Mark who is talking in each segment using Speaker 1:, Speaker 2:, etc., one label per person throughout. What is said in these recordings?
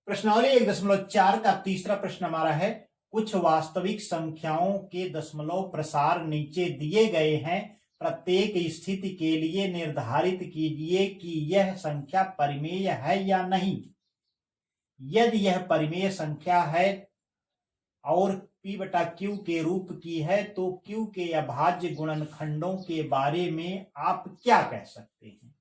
Speaker 1: प्रश्नावली 1.4 का तीसरा प्रश्न हमारा है, कुछ वास्तविक संख्याओं के दशमलव प्रसार नीचे दिए गए हैं, प्रत्येक स्थिति के लिए निर्धारित कीजिए कि यह संख्या परिमेय है या नहीं। यदि यह परिमेय संख्या है और p बटा q के रूप की है तो q के अभाज्य गुणनखंडों के बारे में आप क्या कह सकते हैं।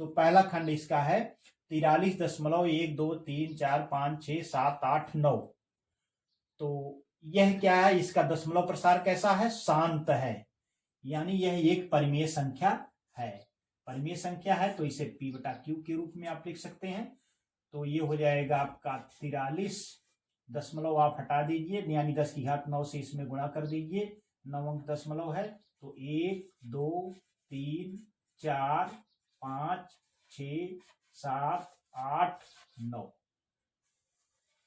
Speaker 1: तो पहला खंड इसका है 43.123456789। तो यह क्या है, इसका दशमलव प्रसार कैसा है, शांत है, यानी यह एक परिमेय संख्या है। परिमेय संख्या है तो इसे p बटा q के रूप में आप लिख सकते हैं। तो ये हो जाएगा आपका 43 दशमलव आप हटा दीजिए, यानी 10 की घात 9 से इसमें गुणा कर दीजिए, 9 अंक दशमलव है। तो 1 2 3 4 5 6 7 8 9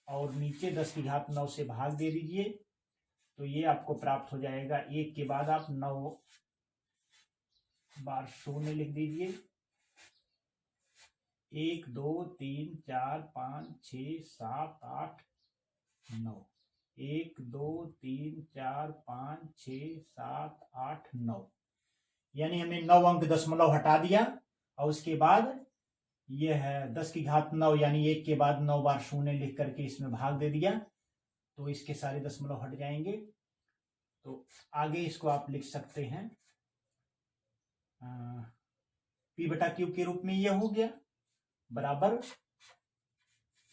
Speaker 1: और नीचे 10 की घात 9 से भाग दे दीजिए, तो ये आपको प्राप्त हो जाएगा। एक के बाद आप 9 बार शून्य लिख दीजिए। 1 2 3 4 5 6 7 8 9 1 2 3 4 5 6 7 8 9, यानी हमने 9 अंक दशमलव हटा दिया और उसके बाद यह है 10 की घात 9, यानी एक के बाद 9 बार शून्य लिख करके इसमें भाग दे दिया, तो इसके सारे दशमलव हट जाएंगे। तो आगे इसको आप लिख सकते हैं p बटा q के रूप में यह हो गया बराबर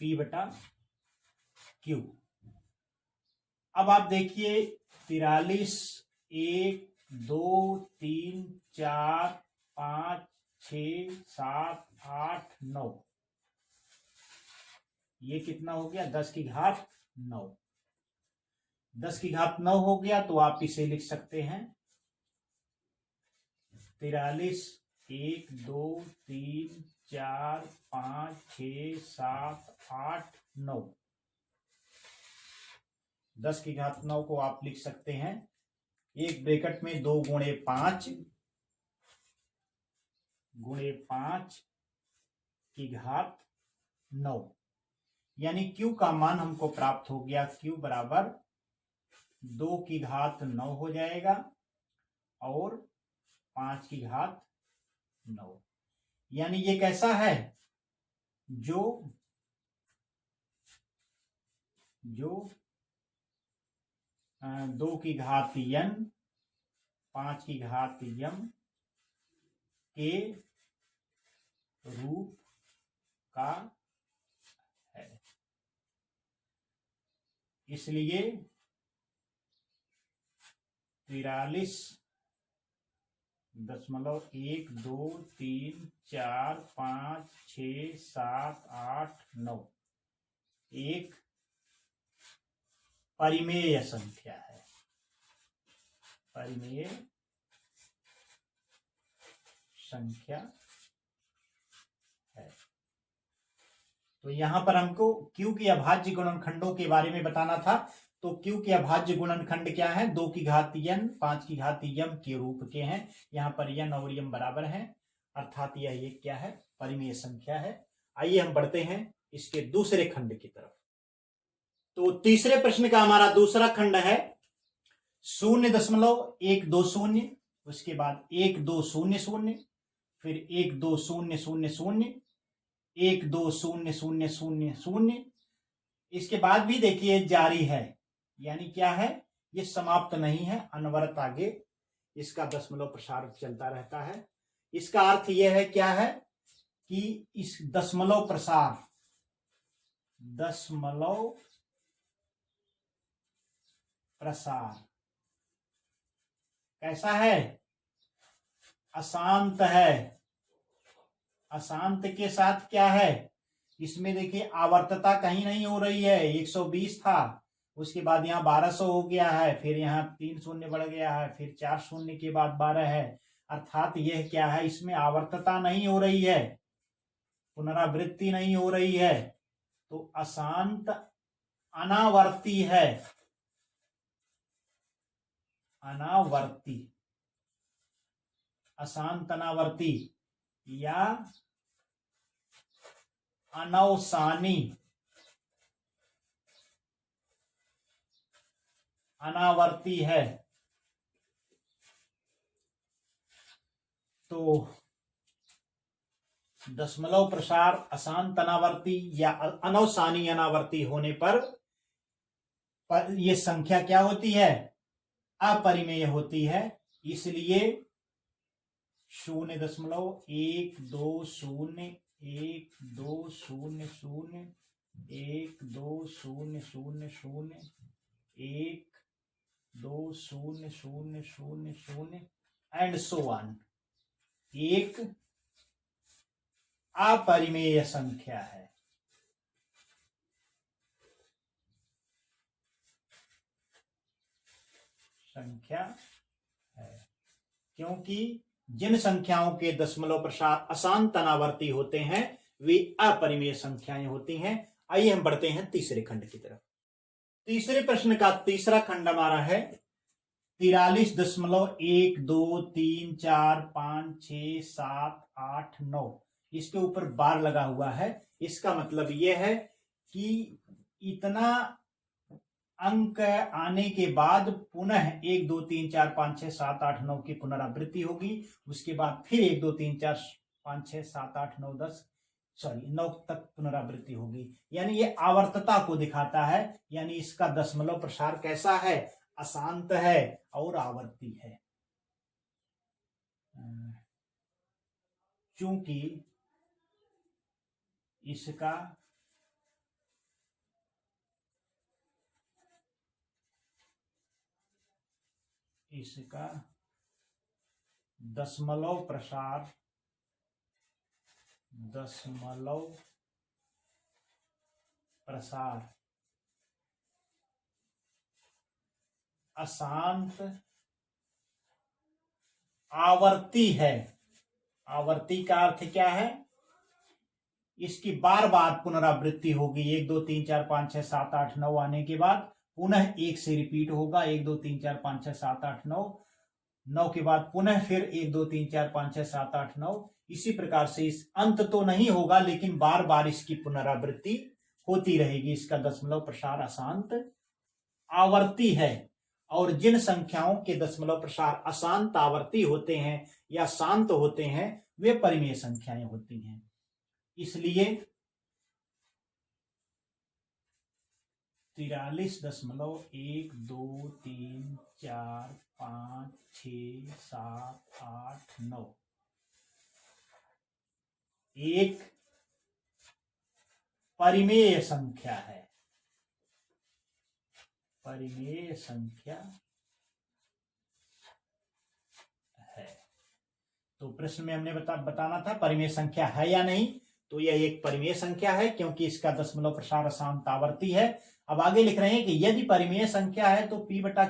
Speaker 1: p बटा q। अब आप देखिए 43 1 2 3 4 5 6 7 8 9, ये कितना हो गया, 10 की घात 9। 10 की घात 9 हो गया तो आप इसे लिख सकते हैं 43 1 2 3 4 5 6 7 8 9। 10 की घात 9 को आप लिख सकते हैं एक ब्रैकेट में 2 गुणे 5 की घात 9, यानी q का मान हमको प्राप्त हो गया, q बराबर 2 की घात 9 हो जाएगा और 5 की घात 9, यानी ये कैसा है, जो 2 की घात n 5 की घात m के रूप का है। इसलिए 43.123456789 एक परिमेय संख्या है, परिमेय संख्या है। तो यहां पर हमको q के अभाज्य गुणनखंडों के बारे में बताना था। तो q के अभाज्य गुणनखंड क्या है, 2 की घात n 5 की घात m के रूप के हैं। यहाँ पर n और m बराबर हैं, अर्थात यह एक क्या है, परिमेय संख्या है। आइए हम बढ़ते हैं इसके दूसरे खंड की तरफ। तो तीसरे प्रश्न का हमारा दूसरा खंड है 0.120, उसके बाद 1200, फिर 120000, 120000, इसके बाद भी देखिए जारी है, यानी क्या है, ये समाप्त नहीं है, अनवरत आगे इसका दशमलव प्रसार चलता रहता है। इसका अर्थ यह है क्या है कि इस दशमलव प्रसार कैसा है, अशांत है। अशांत के साथ क्या है, इसमें देखिए आवर्तता कहीं नहीं हो रही है। 120 था, उसके बाद यहाँ 1200 हो गया है, फिर यहाँ 3 शून्य बढ़ गया है, फिर 4 शून्य के बाद 12 है, अर्थात यह क्या है, इसमें आवर्तता नहीं हो रही है, पुनरावृत्ति नहीं हो रही है। तो अशांत अनावर्ती है, अनावर्ती, अशांत अनावर्ती या अनवसानी, अनावर्ती है तो दशमलव प्रसार अशांत अनावर्ती या अनवसानी अनावर्ती होने पर ये संख्या क्या होती है? अपरिमेय होती है। इसलिए 0.1200 1200 1200 1200 एंड सो ऑन एक अपरिमेय संख्या है। क्योंकि जिन संख्याओं के दशमलव प्रसार अशांत अनावर्ती होते हैं वे अपरिमेय संख्याएं होती हैं। आइए हम बढ़ते हैं तीसरे खंड की तरफ। तीसरे प्रश्न का तीसरा खंड हमारा है 43.123456789। इसके ऊपर बार लगा हुआ है। इसका मतलब यह है कि इतना अंक आने के बाद पुनः 1 2 3 4 5 6 7 8 9 की पुनरावृत्ति होगी। उसके बाद फिर 1 2 3 4 5 6 7 8 9 10 9 तक पुनरावृत्ति होगी। यानी ये आवर्तता को दिखाता है। यानी इसका दशमलव प्रसार कैसा है? अशांत है और आवर्ती है। चूंकि इसका दशमलव प्रसार अशांत आवर्ती है। आवर्ती का अर्थ क्या है? इसकी बार बार पुनरावृत्ति होगी। 1 2 3 4 5 6 7 8 9 आने के बाद पुनः 1 से रिपीट होगा। 1 2 3 4 5 6 7 8 9 9 के बाद पुनः फिर 1 2 3 4 5 6 7 8 9। इसी प्रकार से इस अंत तो नहीं होगा लेकिन बार बार इसकी पुनरावृत्ति होती रहेगी। इसका दशमलव प्रसार अशांत आवर्ती है। और जिन संख्याओं के दशमलव प्रसार अशांत आवर्ती होते हैं या शांत होते हैं वे परिमेय संख्याएं होती हैं। इसलिए 43.123456789 एक परिमेय संख्या है। परिमेय संख्या है। तो प्रश्न में हमने बताना था परिमेय संख्या है या नहीं। तो यह एक परिमेय संख्या है क्योंकि इसका दशमलव प्रसार अशांत आवर्ती है। अब आगे लिख रहे हैं कि यदि परिमेय संख्या है तो P बटा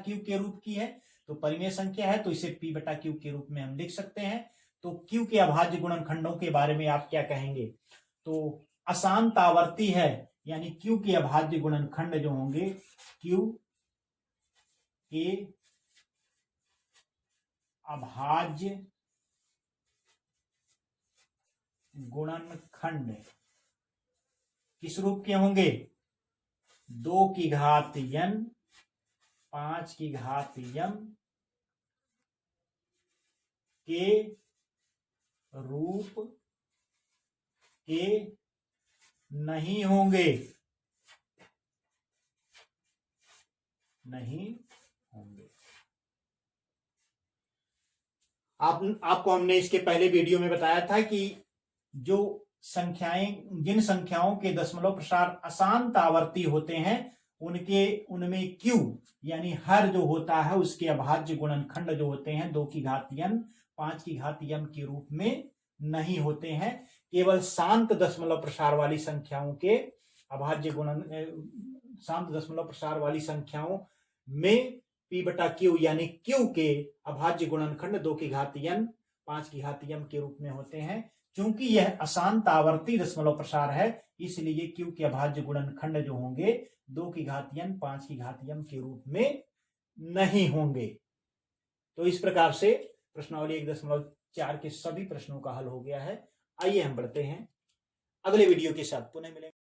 Speaker 1: Q के रूप की है। तो परिमेय संख्या है तो इसे P बटा Q के रूप में हम लिख सकते हैं। तो Q के अभाज्य गुणनखंडों के बारे में आप क्या कहेंगे? तो अशांत आवर्ती है यानी Q के अभाज्य गुणनखंड जो होंगे Q के अभाज्य गुणनखंड किस रूप के होंगे? 2 की घात n 5 की घात m के रूप के नहीं होंगे। आपको हमने इसके पहले वीडियो में बताया था कि जो संख्याएं जिन संख्याओं के दशमलव प्रसार अशांत आवर्ती होते हैं उनमें Q यानी हर जो होता है उसके अभाज्य गुणनखंड जो होते हैं 2 की घात n 5 की घात m के रूप में नहीं होते हैं। केवल शांत दशमलव प्रसार वाली संख्याओं के अभाज्य शांत दशमलव प्रसार वाली संख्याओं में P बटा Q यानी Q के अभाज्य गुणनखंड 2 की घात n 5 की घात m के रूप में होते हैं। चूंकि यह अशांत आवर्ती दशमलव प्रसार है इसलिए Q के अभाज्य गुणनखंड जो होंगे 2 की घात n 5 की घात m के रूप में नहीं होंगे। तो इस प्रकार से प्रश्नावली 1.4 के सभी प्रश्नों का हल हो गया है। आइए हम बढ़ते हैं अगले वीडियो के साथ। पुनः मिलेंगे।